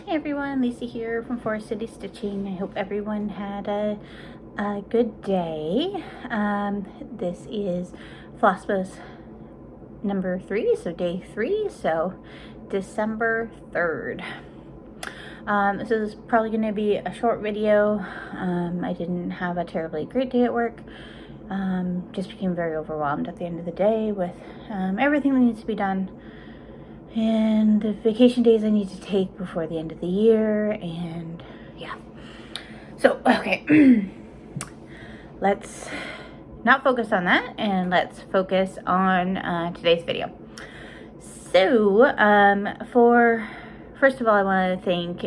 Hey everyone, Lucie here from Forest City Stitching. I hope everyone had a good day. This is Flossmas number 3, so day 3, so December 3rd. This is probably going to be a short video. I didn't have a terribly great day at work. Just became very overwhelmed at the end of the day with everything that needs to be done. And the vacation days I need to take before the end of the year, and yeah. So, okay, let's not focus on that, and let's focus on today's video. So, first of all, I want to thank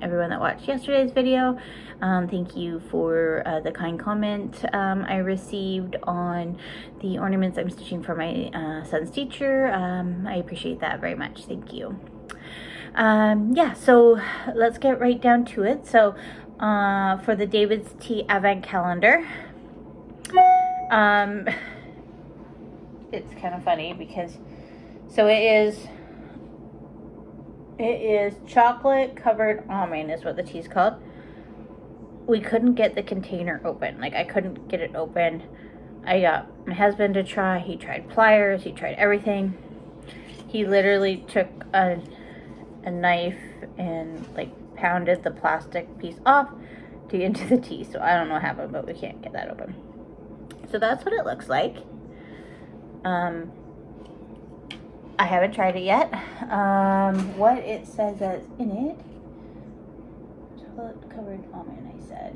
everyone that watched yesterday's video. Thank you for the kind comment I received on the ornaments I'm stitching for my son's teacher. I appreciate that very much. Thank you. Yeah, so let's get right down to it. So for the David's Tea Advent Calendar, it's kind of funny because, so it is chocolate covered almond is what the tea's called. We couldn't get the container open. Like, I couldn't get it open. I got my husband to try. He tried pliers. He tried everything. He literally took a knife and like pounded the plastic piece off to get into the tea. So I don't know what happened, but we can't get that open. So that's what it looks like. I haven't tried it yet. What it says that's in it. Chocolate covered almond, I said.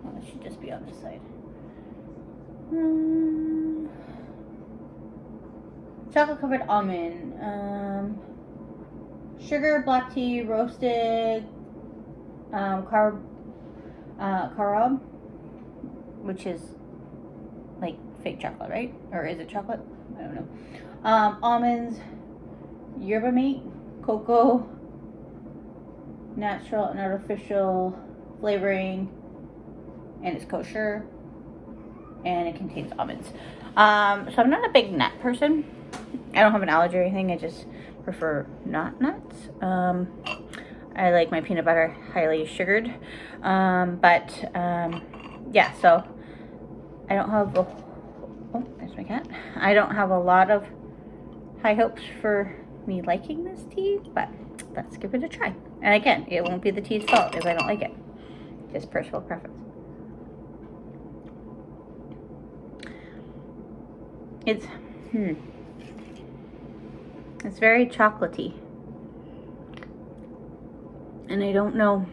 Well, it should just be on this side. Chocolate covered almond. Sugar, black tea, roasted carob, which is like fake chocolate, right? Or is it chocolate? I don't know. Almonds, yerba mate, cocoa, natural and artificial flavoring, and it's kosher, and it contains almonds. So I'm not a big nut person. I don't have an allergy or anything. I just prefer not nuts. I like my peanut butter highly sugared. Yeah, so I don't have oh, there's my cat. I don't have a lot of high hopes for me liking this tea, but let's give it a try. And again, it won't be the tea's fault if I don't like it. Just personal preference. It's very chocolatey. And I don't know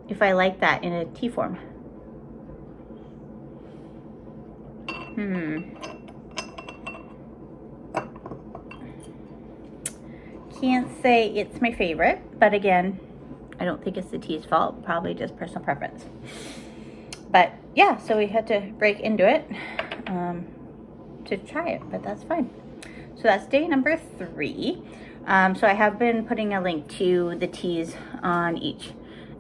if I like that in a tea form. Can't say it's my favorite, but again, I don't think it's the tea's fault, probably just personal preference. But yeah, so we had to break into it to try it, but that's fine. So that's day number 3. So I have been putting a link to the teas on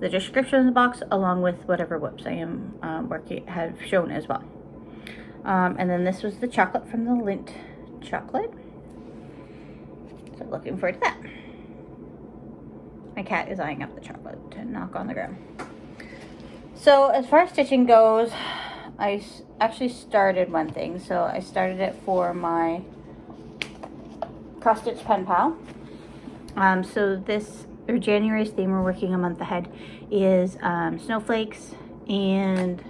the description in the box, along with whatever whips I am have shown as well. And then this was the chocolate from the Lindt chocolate. So looking forward to that. My cat is eyeing up the chocolate to knock on the ground. So as far as stitching goes, I actually started one thing. So I started it for my cross stitch pen pal. So this, or January's theme, we're working a month ahead, is snowflakes and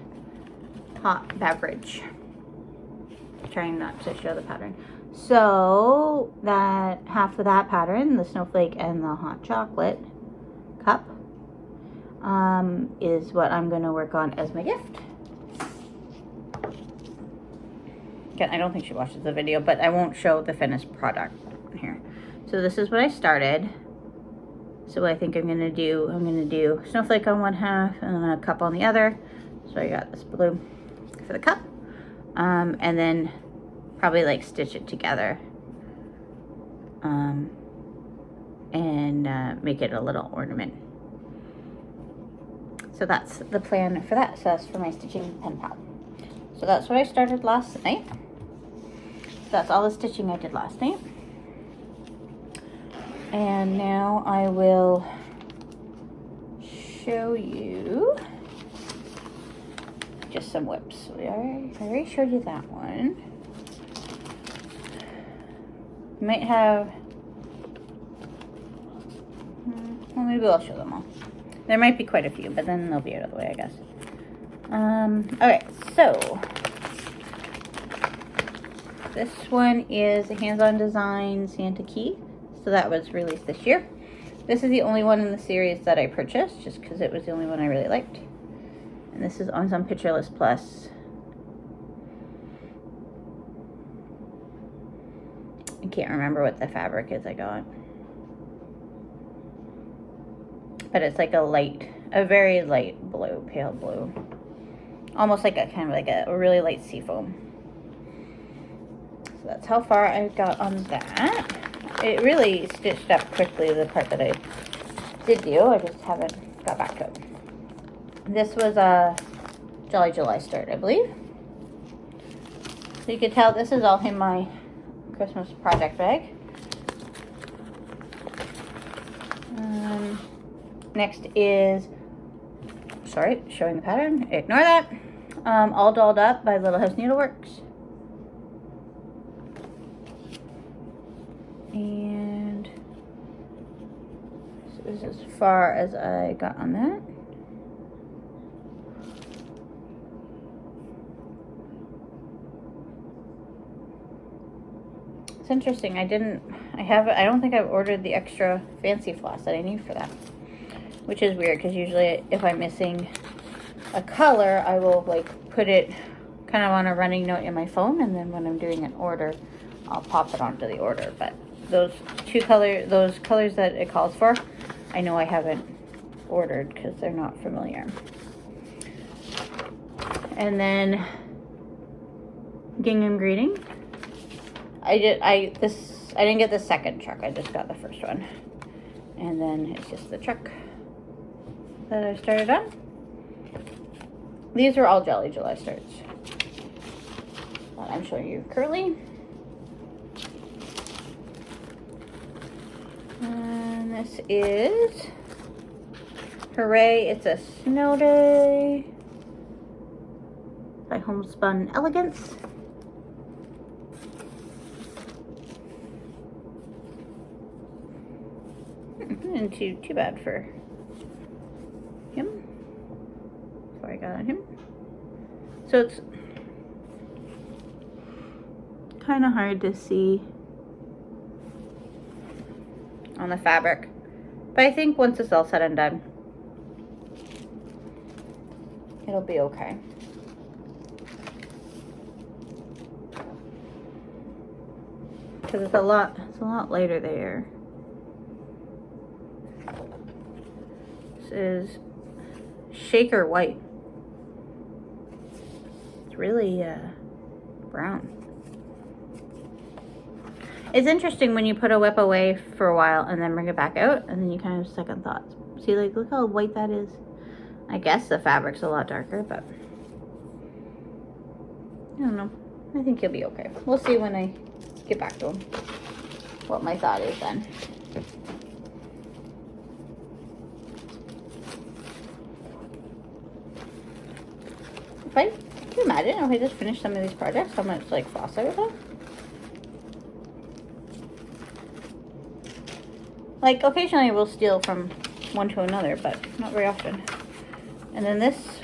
hot beverage. Trying not to show the pattern. So that half of that pattern, the snowflake and the hot chocolate cup, is what I'm going to work on as my gift. Again, I don't think she watches the video, but I won't show the finished product here. So this is what I started. So what I think I'm going to do snowflake on one half and then a cup on the other. So I got this blue for the cup. And then probably like stitch it together and make it a little ornament. So that's the plan for that. So that's for my stitching pen pal. So that's what I started last night. So that's all the stitching I did last night. And now I will show you just some whips. I already showed you that one. You might have, well, maybe I'll show them all. There might be quite a few, but then they'll be out of the way, I guess. Okay, so this one is a hands-on design Santa Key. So that was released this year. This is the only one in the series that I purchased, just because it was the only one I really liked. And this is on some Picture List Plus. I can't remember what the fabric is I got. But it's like a very light blue, pale blue. Almost like a kind of like a really light seafoam. So that's how far I got on that. It really stitched up quickly, the part that I did do. I just haven't got back to it. This was a Jolly July start, I believe. So you can tell this is all in my Christmas project bag. Next is, sorry, showing the pattern. Ignore that. All Dolled Up by Little House Needleworks. And so this is as far as I got on that. It's interesting. I don't think I've ordered the extra fancy floss that I need for that, which is weird because usually if I'm missing a color, I will like put it kind of on a running note in my phone, and then when I'm doing an order, I'll pop it onto the order. But those colors that it calls for, I know I haven't ordered because they're not familiar. And then Gingham Greeting. I didn't get the second truck, I just got the first one. And then it's just the truck that I started on. These are all Jolly July starts that I'm showing you currently. And this is Hurray, It's a Snow Day by Homespun Elegance. And too bad for him. Before I got on him. So it's kind of hard to see on the fabric, but I think once it's all said and done, it'll be okay. Because it's a lot lighter there. This is Shaker White. It's really brown. It's interesting when you put a whip away for a while and then bring it back out, and then you kind of have second thoughts. See, like, look how white that is. I guess the fabric's a lot darker, but I don't know. I think he'll be okay. We'll see when I get back to him what my thought is then. Can you imagine if I just finished some of these projects, how much like floss I would have? Like occasionally we'll steal from one to another, but not very often. And then this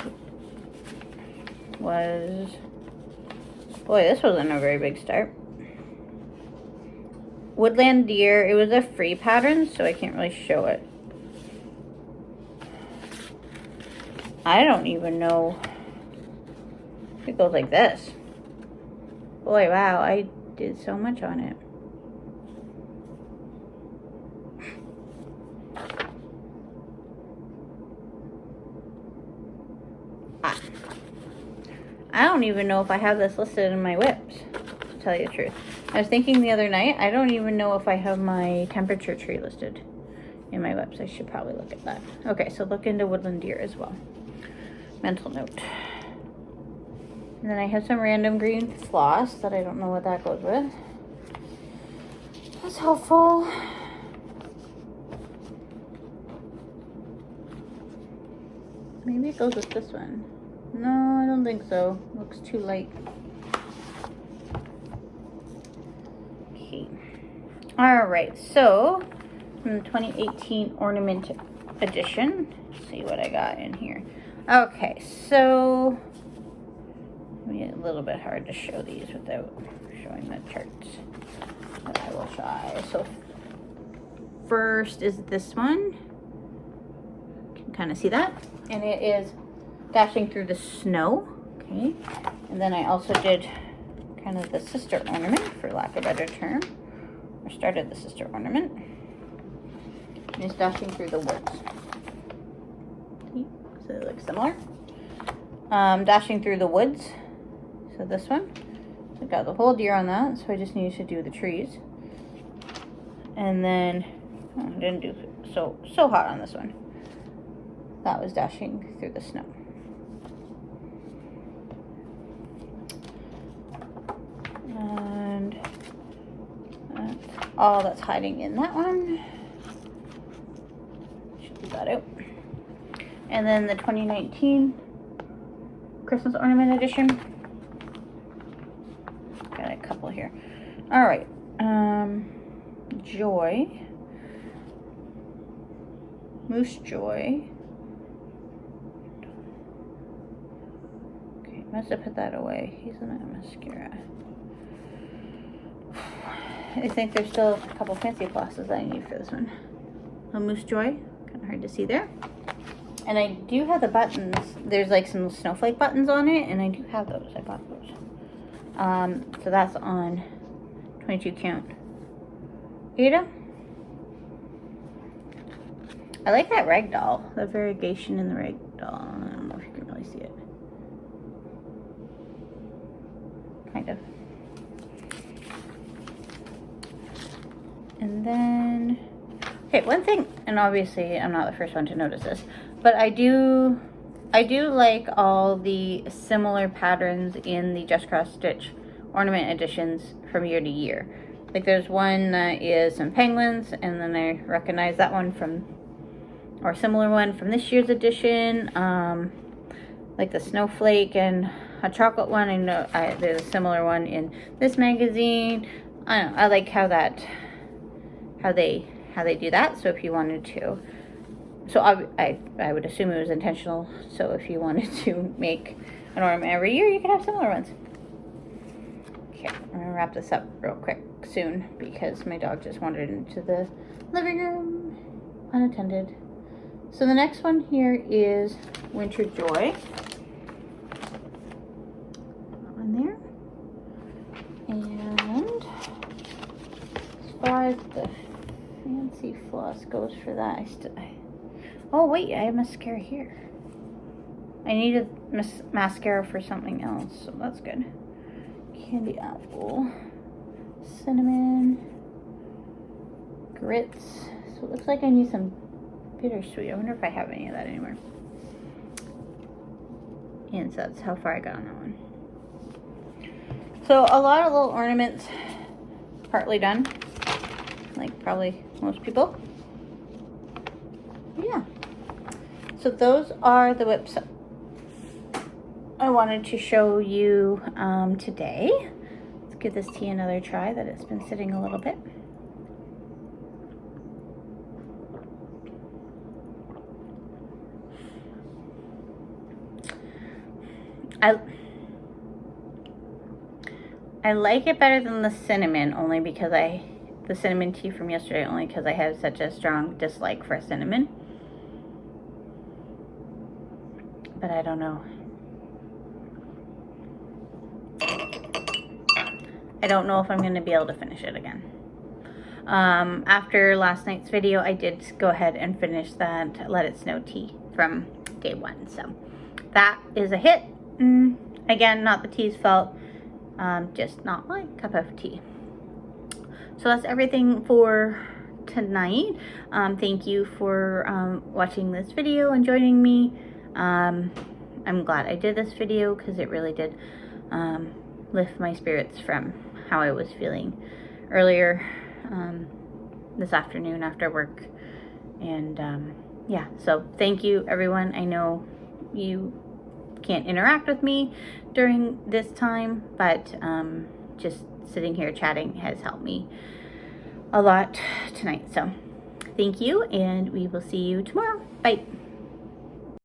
was, boy, this wasn't a very big start. Woodland Deer. It was a free pattern, so I can't really show it. I don't even know. It goes like this. Boy, wow, I did so much on it. I don't even know if I have this listed in my whips, to tell you the truth. I was thinking the other night, I don't even know if I have my temperature tree listed in my whips. I should probably look at that. Okay, so look into Woodland Deer as well. mental note. And then I have some random green floss that I don't know what that goes with. That's helpful. Maybe it goes with this one. No, I don't think so. Looks too light. Okay. Alright, so from the 2018 Ornament edition. Let's see what I got in here. Okay, so maybe a little bit hard to show these without showing the charts. But I will try. So first is this one. You can kind of see that. And it is Dashing Through the Snow. Okay. And then I also did kind of the sister ornament, for lack of a better term. Or started the sister ornament. And it's Dashing Through the Woods. See? So they look similar. Dashing Through the Woods. So this one. I got the whole deer on that, so I just needed to do the trees. And then, oh, I didn't do so hot on this one. That was Dashing Through the Snow. And that's all that's hiding in that one. Should leave that out. And then the 2019 Christmas Ornament Edition. Got a couple here. All right. Joy. Moose Joy. Okay, must have put that away. He's in a mascara. I think there's still a couple fancy flosses that I need for this one. A Moose Joy. Kind of hard to see there. And I do have the buttons. There's like some snowflake buttons on it, and I do have those. I bought those. So that's on 22 count. Ada. I like that ragdoll. The variegation in the ragdoll. I don't know if you can really see it. Kind of. And then, okay, one thing, and obviously I'm not the first one to notice this, but I do like all the similar patterns in the Just Cross Stitch ornament editions from year to year. Like there's one that is some penguins, and then I recognize that one from, or a similar one from this year's edition. Like the snowflake and a chocolate one. I know there's a similar one in this magazine. I don't know, I like how they do that. So if you wanted to, so I would assume it was intentional. So if you wanted to make an ornament every year, you could have similar ones. Okay, I'm gonna wrap this up real quick soon because my dog just wandered into the living room unattended. So the next one here is Winter Joy. That one there. And as far as the fancy floss goes for that, oh wait, I have mascara here. I needed mascara for something else, so that's good. Candy apple, cinnamon, grits. So it looks like I need some bittersweet. I wonder if I have any of that anywhere. And so that's how far I got on that one. So a lot of little ornaments, partly done, like probably most people. Yeah. So those are the whips I wanted to show you today. Let's give this tea another try that it's been sitting a little bit. I like it better than the cinnamon, only because the cinnamon tea from yesterday, only because I have such a strong dislike for cinnamon. But I don't know. I don't know if I'm going to be able to finish it again. After last night's video, I did go ahead and finish that Let It Snow tea from day one. So that is a hit. Again, not the tea's fault. Just not my cup of tea. So that's everything for tonight. Thank you for watching this video and joining me. I'm glad I did this video because it really did lift my spirits from how I was feeling earlier this afternoon after work. And yeah, so thank you everyone. I know you can't interact with me during this time, but just sitting here chatting has helped me a lot tonight. So thank you, and we will see you tomorrow. Bye.